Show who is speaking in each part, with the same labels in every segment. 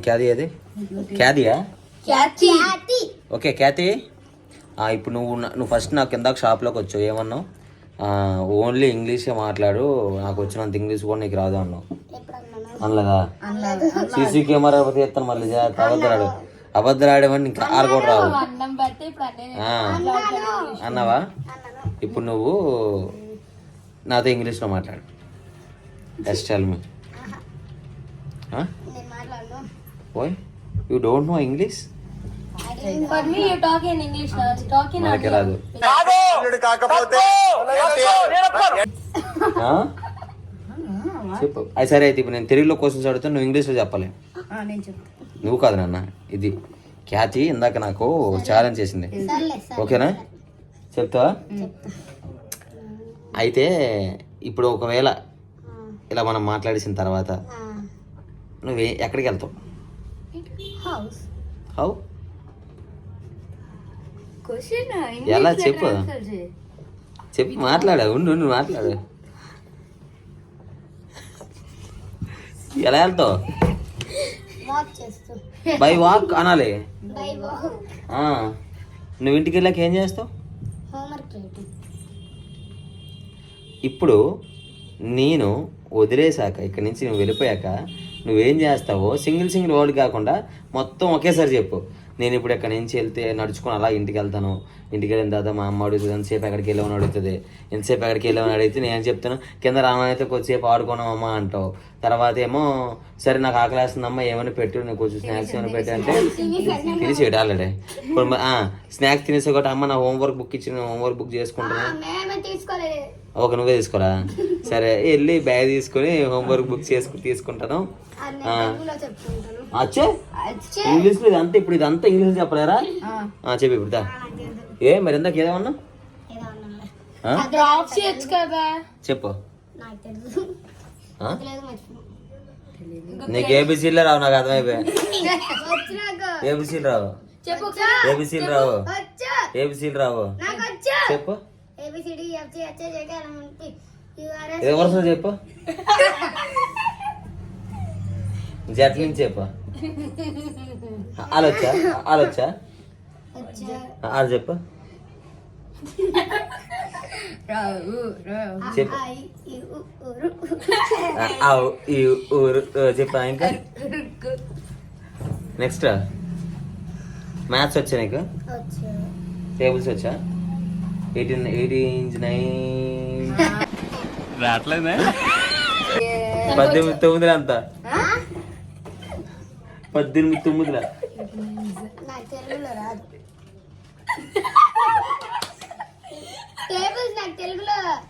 Speaker 1: క్యాది అది క్యాదియా ఓకే క్యాతి. ఇప్పుడు నువ్వు ఫస్ట్ నాకు ఇందాక షాప్లోకి వచ్చావు, ఏమన్నావు? ఓన్లీ ఇంగ్లీషే మాట్లాడు, నాకు వచ్చినంత ఇంగ్లీష్ కూడా నీకు రాదు అన్నావు. అనలేదా? సీసీ కెమెరా తీస్తాను మళ్ళీ అబద్ధరాడేమని ఇంకా ఆరు కూడా రావు అన్నావా? ఇప్పుడు నువ్వు నాతో ఇంగ్లీష్లో మాట్లాడు. Just tell me. ఓయ్ you don't know English?
Speaker 2: For me, you talk in English. Talking
Speaker 1: మనకి రాదు. చెప్పు. అది సరే అయితే ఇప్పుడు నేను తెలుగులో క్వశ్చన్స్ అడుగుతాను, నువ్వు ఇంగ్లీష్లో చెప్పాలి. నువ్వు కాదు నాన్న, ఇది ఖ్యాతి ఇందాక నాకు ఛాలెంజ్ చేసింది. ఓకేనా? చెప్తావా? అయితే ఇప్పుడు ఒకవేళ ఇలా మనం మాట్లాడేసిన తర్వాత నువ్వు ఎక్కడికి వెళ్తావు? హౌ? ఎలా చెప్పు చెప్పి మాట్లాడా. ఉండు నువ్వు మాట్లాడు. ఎలా వెళ్తావు? బై వాక్ అనాలి. నువ్వు ఇంటికి వెళ్ళాక ఏం చేస్తావు? ఇప్పుడు నేను వదిలేసాక ఇక్కడి నుంచి నువ్వు వెళ్ళిపోయాక నువ్వేం చేస్తావో సింగిల్ వర్డ్ కాకుండా మొత్తం ఒకేసారి చెప్పు. నేను ఇప్పుడు ఎక్కడి నుంచి వెళ్తే నడుచుకొని అలా ఇంటికి వెళ్తాను. ఇంటికి వెళ్ళిన తర్వాత మా అమ్మ అడుగుతుంది ఎంతసేపు ఎక్కడికి వెళ్ళామని అడుగుతుంది. ఎంతసేపు ఎక్కడికి వెళ్ళామని అడిగితే నేను చెప్తాను కింద రామైతే కొద్దిసేపు ఆడుకున్నామమ్మా అంటావు. తర్వాత ఏమో సరే నాకు ఆకలేస్తుందమ్మా ఏమైనా పెట్టు, నేను కొంచెం స్నాక్స్ ఏమైనా పెట్టు అంటే తినేసి ఆల్రెడీ. ఇప్పుడు స్నాక్స్ తినేసే కాబట్టి అమ్మ నా హోంవర్క్ బుక్ ఇచ్చి నేను హోంవర్క్ బుక్ చేసుకుంటాను. ఓకే నువ్వే తీసుకోరా? సరే వెళ్ళి బ్యాగ్ తీసుకొని హోంవర్క్ బుక్ తీసుకుంటాను. అచ్చే ఇంగ్లీష్లో ఇదంతా ఇప్పుడు ఇదంతా ఇంగ్లీష్ చెప్పలేరా? చెప్పి ఇప్పుడు మరి ఇందాక ఏదేమన్నా చెప్పు. నీకు ఏబిసీలే రావు, నాకు అర్థమైపోయా. ఏబిసీలు రావు, ఏబిసీలు రావు, ఏబిసీలు రావు. చెప్పు ఎవరు చెప్పు. జట్ నుంచి చెప్పు. ఆలోచా ఆడు చెప్పు. చెప్పా. ఇంకా నెక్స్ట్ మ్యాథ్స్ వచ్చా నీకు? టేబుల్స్ వచ్చా? 18 రావట్లేదా? 18 9 అంతా 18 9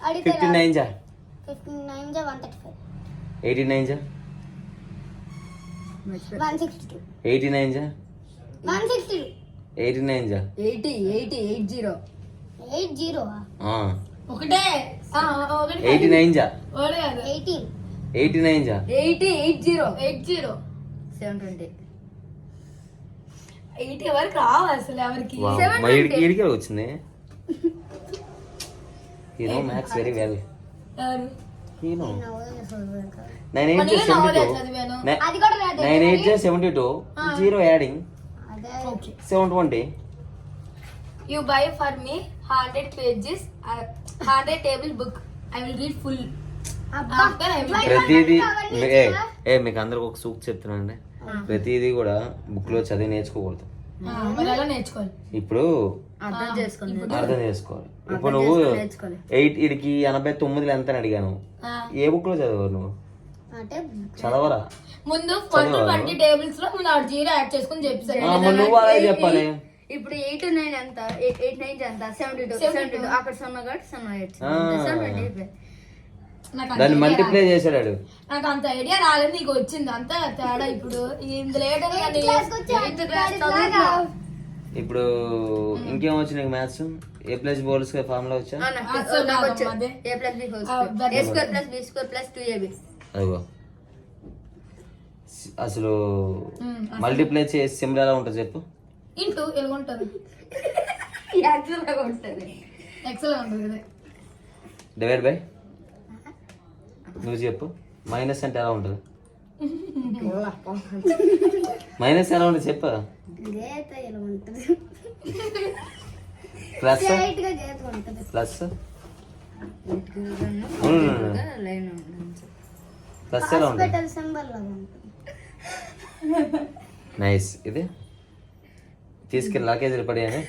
Speaker 1: 59 జా 89 జా 89 జా 89 జా 89 జా 89 జా
Speaker 2: 80 వరకు రావు అసలు ఎవరికి.
Speaker 1: ఇడికే వచ్చింది. You know maths very well. You know. 9 8 72. 0 adding.
Speaker 2: Okay.
Speaker 1: 720.
Speaker 2: You buy for me 100 pages, 100 table book. I will read full. After I will.
Speaker 1: ప్రతిదీ మీకు అందరికి ఒక సూక్ చెప్తున్నానండి. ప్రతిదీ కూడా బుక్ లో చదివి నేర్చుకోకూడదు. ఇప్పుడు అర్థం చేసుకోవాలి. ఇప్పుడు నువ్వు 8 89 ఎంత అని అడిగాను. ఏ బుక్ లో చదవరు? నువ్వు చదవరా?
Speaker 2: ముందు 20 టేబుల్స్ లో నువ్వు 0 యాడ్ చేసుకొని చెప్పాను.
Speaker 1: నువ్వు అలా చెప్పాలి.
Speaker 3: ఇప్పుడు 8 9 ఎంత? 8 9 ఎంత? 72 అక్కడ సన్నగాడు సన్న
Speaker 1: దాన్ని మల్టిప్లై చేశాడు.
Speaker 2: నాకు అంత ఐడియా రాలేదు, నీకు వచ్చింది అంత తేడా. ఇప్పుడు
Speaker 1: ఇప్పుడు ఇంకేం వచ్చి నీకు మ్యాథ్స్? ఏ ప్లస్ బోల్స్ ఫార్ములా వచ్చా? అదిగో అసలు మల్టిప్లై చేసి సింబల్ ఎలా ఉంటుంది చెప్పు.
Speaker 2: ఇంటూ ఎలాగుంటుంది?
Speaker 1: డివైడ్ బై నువ్వు చెప్పు. మైనస్ అంటే ఎలా ఉంటుంది? మైనస్ ఎలా ఉంటుంది చెప్పు.
Speaker 3: గీత ఇలా ఉంటుంది.
Speaker 1: ప్లస్
Speaker 3: స్ట్రైట్ గా గీత ఉంటుంది.
Speaker 1: ప్లస్
Speaker 3: లైన్ ఉంటుంది.
Speaker 1: ప్లస్ ఎలా ఉంటుంది?
Speaker 3: హాస్పిటల్ సింబల్ లాగా ఉంటుంది.
Speaker 1: నైస్. ఇది తీసుకెళ్ళి లగేజీలు పడేయని.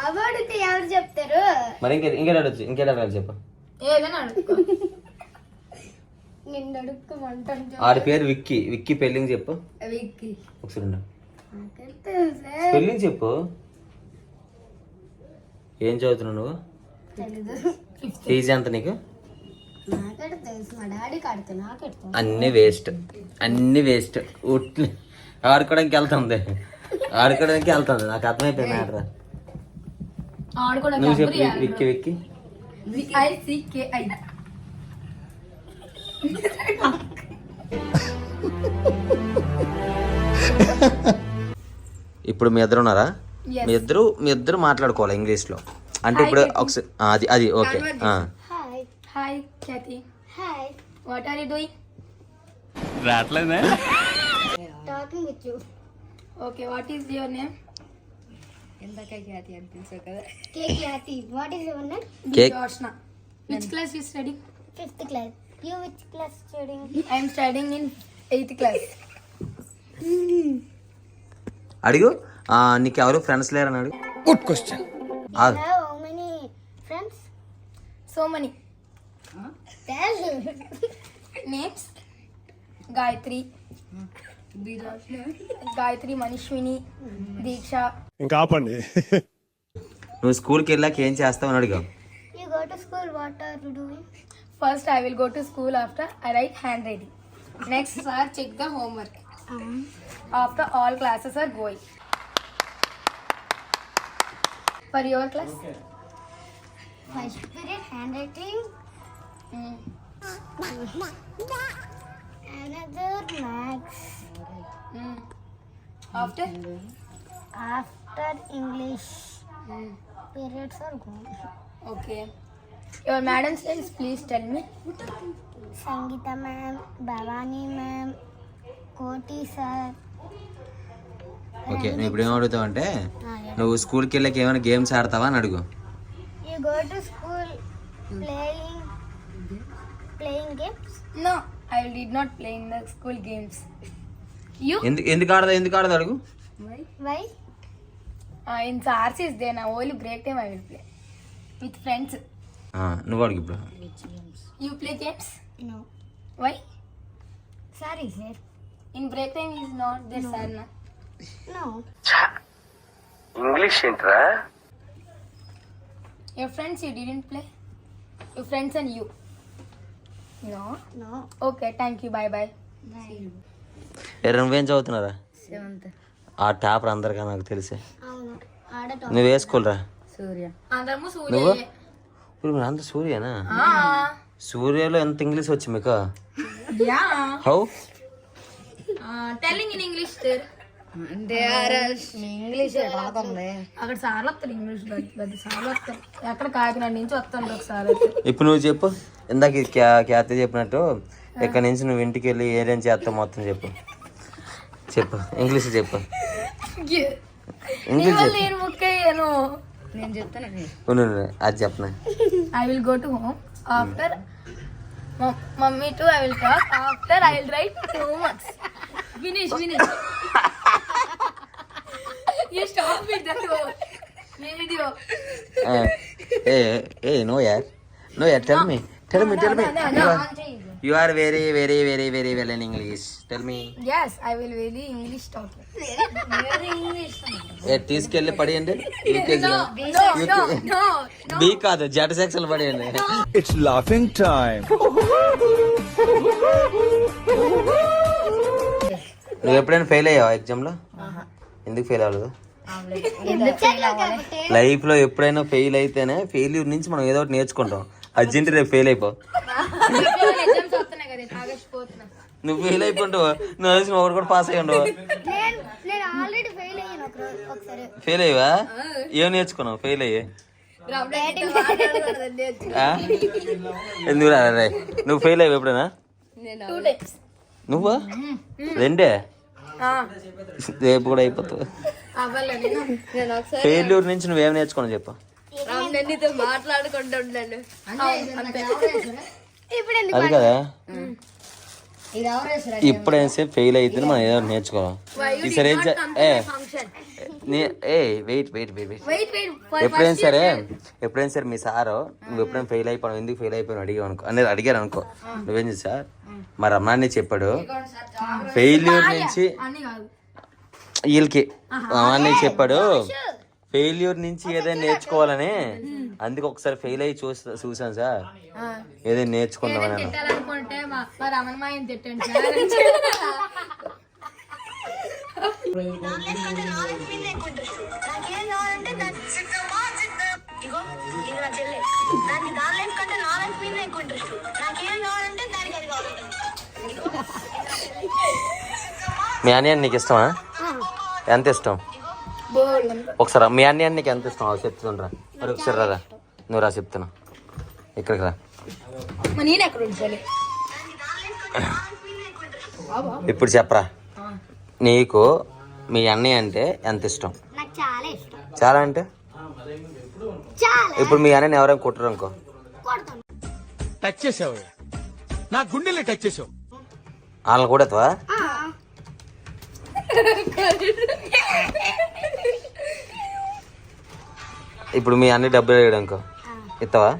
Speaker 3: అవార్డుకి ఎవరు చెప్తారు?
Speaker 1: మరి ఇంకేట అడగచ్చు, ఇంకేట అడగాలి చెప్పు.
Speaker 2: ఏదైనా అడుక్కో.
Speaker 3: నిన్ను అడుక్కోమంటాను.
Speaker 1: ఆడి పేరు విక్కీ. విక్కీ స్పెల్లింగ్ చెప్పు
Speaker 3: విక్కీ.
Speaker 1: ఒకసారి ఉండు.
Speaker 3: నాకేం తెలుసే?
Speaker 1: స్పెల్లింగ్ చెప్పు. ఏం చదువుతున్నావు నువ్వు?
Speaker 3: తెలీదు.
Speaker 1: ఫీజు ఎంత నీకు?
Speaker 3: నాకెట తెలుసు, మా డాడీ కడతా, నాకెడతా.
Speaker 1: అన్ని వేస్ట్, అన్ని వేస్ట్. ఉట్లు ఆడుకోవడానికి వెళ్తుంది, ఆడుకోవడానికి వెళ్తుంది. నాకు అర్థమైపోయింది మ్యాటర్. నువ్వు చెప్పు విక్కీ. విక్కీ
Speaker 2: VICKI.
Speaker 1: ఇప్పుడు మీ ఇద్దరు ఉన్నారా? మీ ఇద్దరు మాట్లాడుకోవాలి ఇంగ్లీష్లో. అంటే ఇప్పుడు ఒకసారి అది అది okay.
Speaker 3: Hi.
Speaker 2: Hi, Kathy.
Speaker 3: Hi.
Speaker 2: What are you doing?
Speaker 3: Talking with you.
Speaker 2: Okay, what is your name?
Speaker 3: ఇందాక ఖ్యాతి అని పిలిచావు కదా. కే Khyati. What is your name?
Speaker 1: Cake.
Speaker 2: Joshna. Which class you studying?
Speaker 3: 5th class. You which class studying?
Speaker 2: I am studying in 8th class.
Speaker 1: అడిగు. నీకు ఎవరు friends లేరని అడుగు. Good question.
Speaker 3: Have how many friends?
Speaker 2: So many.
Speaker 3: Tell.
Speaker 2: Names? Gayatri. Gayatri, Manishwini, Deeksha.
Speaker 4: ఇంకా ఆపండి.
Speaker 1: నువ్వు స్కూల్కి వెళ్ళాక ఏం చేస్తావు అని అడిగావు.
Speaker 3: You go to school, what are you doing?
Speaker 2: First, I will go to school after I write handwriting. Next, sir, check the homework. After all classes are going. For your class?
Speaker 3: First period handwriting. Another maths.
Speaker 2: After?
Speaker 3: After English. Periods are gone.
Speaker 2: Okay. Your madam's names, please tell me.
Speaker 3: Sangeeta ma'am, Bhavani ma'am, Koti sir.
Speaker 1: Okay, నువ్వు ఇప్పుడు ఏం అడుగుతావు అంటే నువ్వు స్కూల్కి వెళ్ళాక ఏమైనా games ఆడతావా అని అడుగు.
Speaker 3: You go to school playing games?
Speaker 2: No, I did not play in the school games. You?
Speaker 1: ఎందుకు ఆడదు అడుగు.
Speaker 3: Why?
Speaker 2: In SARS is there now. Only break time I will play with friends.
Speaker 1: నువ్వు అడుగు ఇప్పుడు.
Speaker 2: You play games?
Speaker 3: No.
Speaker 2: Why?
Speaker 3: Sorry sir.
Speaker 2: In break time is not there, sir. Na?
Speaker 3: No.
Speaker 1: English ఏంట్రా?
Speaker 2: Your friends you didn't play? Your friends and you? No?
Speaker 3: No.
Speaker 2: Okay, thank you. Bye bye.
Speaker 3: Bye.
Speaker 1: నువ్వేం చదువుతున్నారా?
Speaker 3: 7th.
Speaker 1: ఆ topper అందరికీ నాకు తెలిసే.
Speaker 3: అవును. ఆడటం.
Speaker 1: నువ్వు వేసుకోలేరా?
Speaker 3: సూర్య.
Speaker 2: అందరము
Speaker 1: నువ్వు
Speaker 2: సూర్య.
Speaker 1: ఇప్పుడు మీరు అంత సూర్యనా? సూర్యలో ఎంత ఇంగ్లీష్ వచ్చి మీకు?
Speaker 2: Yeah.
Speaker 1: How?
Speaker 2: Telling in English there.
Speaker 3: English రాకుంది.
Speaker 2: అక్కడ సార్లు వస్తారు ఇంగ్లీష్ పెద్ద సార్లు వస్తారు. ఎక్కడ కాకినాడ నుంచి వస్తాను ఒకసారి.
Speaker 1: ఇప్పుడు నువ్వు చెప్పు. ఇందాక ఖ్యాతి చెప్పినట్టు ఇక్కడ నుంచి నువ్వు ఇంటికి వెళ్ళి ఏదేం చేస్తావు మొత్తం చెప్పు. ఇంగ్లీష్ చెప్పు. ఇంగ్లీష్ చెప్పు.
Speaker 2: నేను ముక్కయ్యాను.
Speaker 3: నేను చెప్తాను.
Speaker 1: అది చెప్పనా?
Speaker 2: I will go to home. After mummy too I will talk. After I will write 2 months. Finish. You stop with that word. Video.
Speaker 1: No yaar, tell me. You are very well in English. Tell me.
Speaker 2: Yes, I will very English talking.
Speaker 3: Very English.
Speaker 1: తీసుకెళ్ళి పడేయండి.
Speaker 2: No.
Speaker 1: B కాదు, Z section పడేయండి.
Speaker 4: It's laughing time.
Speaker 1: నువ్వు ఎప్పుడైనా fail అయ్యావా ఎగ్జామ్లో? ఎందుకు fail అవ్వలేదు? లైఫ్ లో ఎప్పుడైనా ఫెయిల్ అయితేనే ఫెయిల్యూర్ నుంచి మనం ఏదో ఒకటి నేర్చుకుంటాం. అర్జెంట్ రేపు ఫెయిల్ అయిపో.
Speaker 2: Exams వస్తున్నాయి కదా, ఆగస్ట్ 4th.
Speaker 1: నువ్వు ఫెయిల్ అయిపోంటావు. నువ్వు తెలిసిన ఒకటి కూడా పాస్ అయ్యి ఉండవు.
Speaker 3: నేను ఆల్రెడీ ఫెయిల్ అయ్యాను ఒకసారి.
Speaker 1: ఫెయిల్ అయ్యవా? ఏం నేర్చుకున్నావు ఫెయిల్ అయ్యి? ఎందుకు రా? నువ్వు ఫెయిల్ అయ్యావు ఎప్పుడైనా?
Speaker 3: నేను
Speaker 2: 2 times.
Speaker 1: నువ్వా రెండే రేపు కూడా అయిపోతుంది.
Speaker 2: అవ్వలేదు నేను.
Speaker 3: నేను ఒకసారి
Speaker 1: ఫెయిల్యూర్ నుంచి నువ్వేం నేర్చుకున్నావు చెప్పు.
Speaker 3: నీతో మాట్లాడుకుంటూ ఉంటాను.
Speaker 2: ఇప్పుడు ఎందుకు
Speaker 1: అది కదా ఇప్పుడైనా సరే ఫెయిల్ అయితే మనం ఏదో నేర్చుకోవాలి. ఈసారి ఏం వెయిట్ ఎప్పుడైనా సరే మీ సారు నువ్వు ఎప్పుడైనా ఫెయిల్ అయిపోయావు ఎందుకు ఫెయిల్ అయిపోయావు అడిగారు అనుకో నువ్వేం చేసా మా రమణాన్ని చెప్పాడు ఫెయిల్యూర్ నుంచి వీళ్ళకి రమణాన్ని చెప్పాడు ఫెయిల్యూర్ నుంచి ఏదైనా నేర్చుకోవాలని. అందుకే ఒకసారి ఫెయిల్ అయ్యి చూసాను సార్ ఏదైనా నేర్చుకున్నామని.
Speaker 2: తిట్టాలనుకుంటే మా రమణ మాయని తిట్టండి సార్.
Speaker 1: మీ అన్నయ్య నీకు ఇష్టమా? ఎంత ఇష్టం? ఒకసారి మీ అన్నయ్య నీకు ఎంత ఇష్టం అవి చెప్తుండ్రా. మరి ఒకసారి రా నువ్వు రా చెప్తున్నా ఇక్కడికి రా.
Speaker 2: నేను ఎక్కడ ఉంచాలి
Speaker 1: ఇప్పుడు చెప్పరా నీకు మీ అన్నయ్య అంటే ఎంత ఇష్టం?
Speaker 2: నాకు చాలా ఇష్టం.
Speaker 1: చాలా అంటే
Speaker 2: చాలా
Speaker 1: ఇప్పుడు మీ అన్నయ్యని ఎవరైనా కొట్టరు అనుకో
Speaker 2: కొడతాను.
Speaker 4: టచ్ చేసావు నా గుండెల్ని టచ్ చేసావు.
Speaker 1: వాళ్ళని కూడా ఇప్పుడు మీ అన్ని డబ్బులు అడిగాడు అనుకో ఇస్తావా?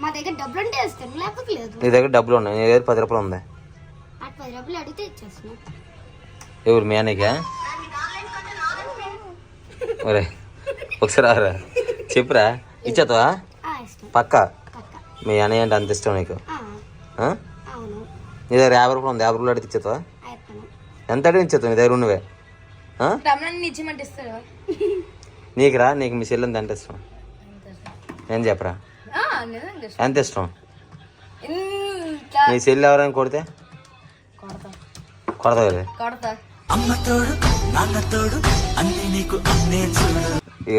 Speaker 2: మా దగ్గర డబ్బులు అంటే ఇస్తాను లేకపోతే లేదు.
Speaker 1: నీ దగ్గర డబ్బులు ఉన్నాయి నీ దగ్గర 10 రూపాయలు ఉంది.
Speaker 2: ఆ 10 రూపాయలు అడిగితే ఇచ్చేస్తాను.
Speaker 1: ఎవరు మీ అన్నయ్యకా? ఒరే ఒకసారి రా చెప్పురా ఇచ్చేస్తావా?
Speaker 2: ఇష్టం
Speaker 1: పక్క
Speaker 2: పక్క.
Speaker 1: మీ అన్నయ్య అంటే అంత ఇష్టం నీకు?
Speaker 2: అవును
Speaker 1: నీ దగ్గర 50 రూపాయలు ఉంది 50 రూపాయలు అడిగి ఇచ్చేస్తావా?
Speaker 2: అయిపోయాను.
Speaker 1: ఎంత అడిగి ఇచ్చేస్తావు నీ దగ్గర ఉన్నవే?
Speaker 2: రమణని ఇచ్చిమంటే ఇస్తాడు.
Speaker 1: నీకు రా నీకు మీ చెల్లింది ఎంత ఇష్టం? ఏం చెప్పరా ఎంత ఇష్టం? నీ చెల్లి ఎవరైనా కొడితే కొడతావు కదా?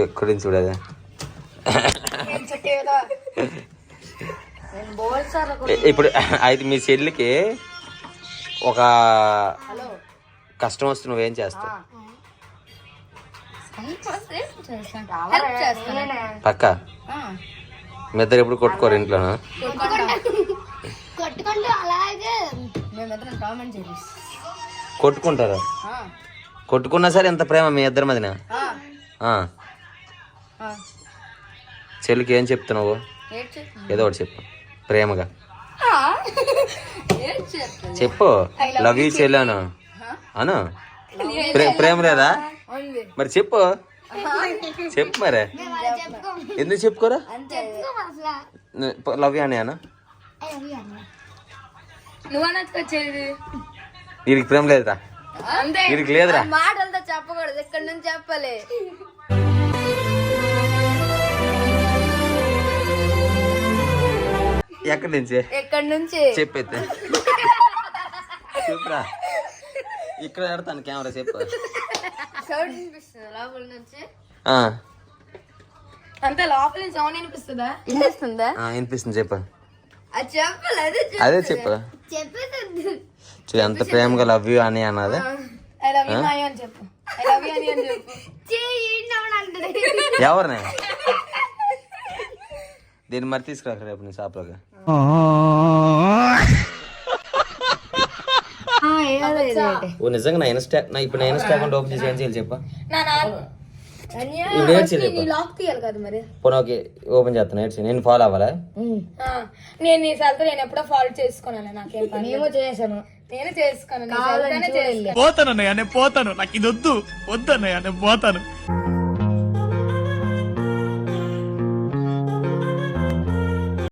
Speaker 1: ఎక్కడి నుంచి చూడదా? ఇప్పుడు అయితే మీ చెల్లికి ఒక కష్టం వస్తే నువ్వేం చేస్తావు? పక్క మీ ఇద్దరు ఎప్పుడు కొట్టుకోరు ఇంట్లోనా?
Speaker 2: కొట్టుకుంటూ అలాగే
Speaker 3: మేమిద్దరం కామెంట్ చేసి
Speaker 1: కొట్టుకుంటారా? కొట్టుకున్నా సరే ఎంత ప్రేమ మీ ఇద్దరి మధ్యన? చెల్లికి ఏం చెప్తున్నావు? ఏదో ఒకటి చెప్పు ప్రేమగా చెప్పు. లవ్ యూ చెల్లాను అను. ప్రేమ లేదా మరి చెప్పు చెప్పు మరి ఎందుకు చెప్పుకోరా? లవ్ యూ అని అను. వీడికి ప్రేమ లేదురా వీడికి లేదురా.
Speaker 3: మాటలతో చెప్పకూడదు ఇక్కడ నుంచి చెప్పాలి.
Speaker 1: ఎక్కడి నుంచి
Speaker 3: ఎక్కడి నుంచి
Speaker 1: చెప్పైతే చెప్పురా. ఇక్కడ పెడతాను కెమెరా చెప్పు.
Speaker 3: సౌండ్ వినిపిస్తుంది లోపల నుంచి.
Speaker 2: అంతే లోపల నుంచి సౌండ్ వినిపిస్తుందా?
Speaker 3: వినిపిస్తుందా?
Speaker 1: వినిపిస్తుంది చెప్పు.
Speaker 3: అది చెప్పాలి
Speaker 1: అదే చెప్పు.
Speaker 3: చెప్పేది
Speaker 1: ఎంత ప్రేమగా లవ్ యూ అని అన్నది.
Speaker 2: ఐ లవ్ యూ మాయ అని చెప్పు. ఐ లవ్ యూ అని చెప్పు.
Speaker 1: ఎవరిని దీన్ని మరి తీసుకురా రేపు నీ షాప్లోకి. నిజంగా నా ఇన్స్టా అకౌంట్ ఓపెన్ చేసి ఏం చేయాలి చెప్పా? ఇప్పుడు ఏం చేయాలి?
Speaker 2: లాక్ తీయాలి కదా మరి.
Speaker 1: పోనీ ఓకే ఓపెన్ చేస్తాను ఏడ్చి నేను ఫాలో అవ్వాలా?
Speaker 2: నేను ఈ సార్తో నేను ఎప్పుడో ఫాలో చేసుకున్నాను. నాకేం పని
Speaker 3: మేము చేసాను.
Speaker 2: నేను చేసుకున్నాను.
Speaker 4: పోతానన్నయ్య నేను పోతాను నాకు ఇది వద్దన్నయ్య నేను పోతాను.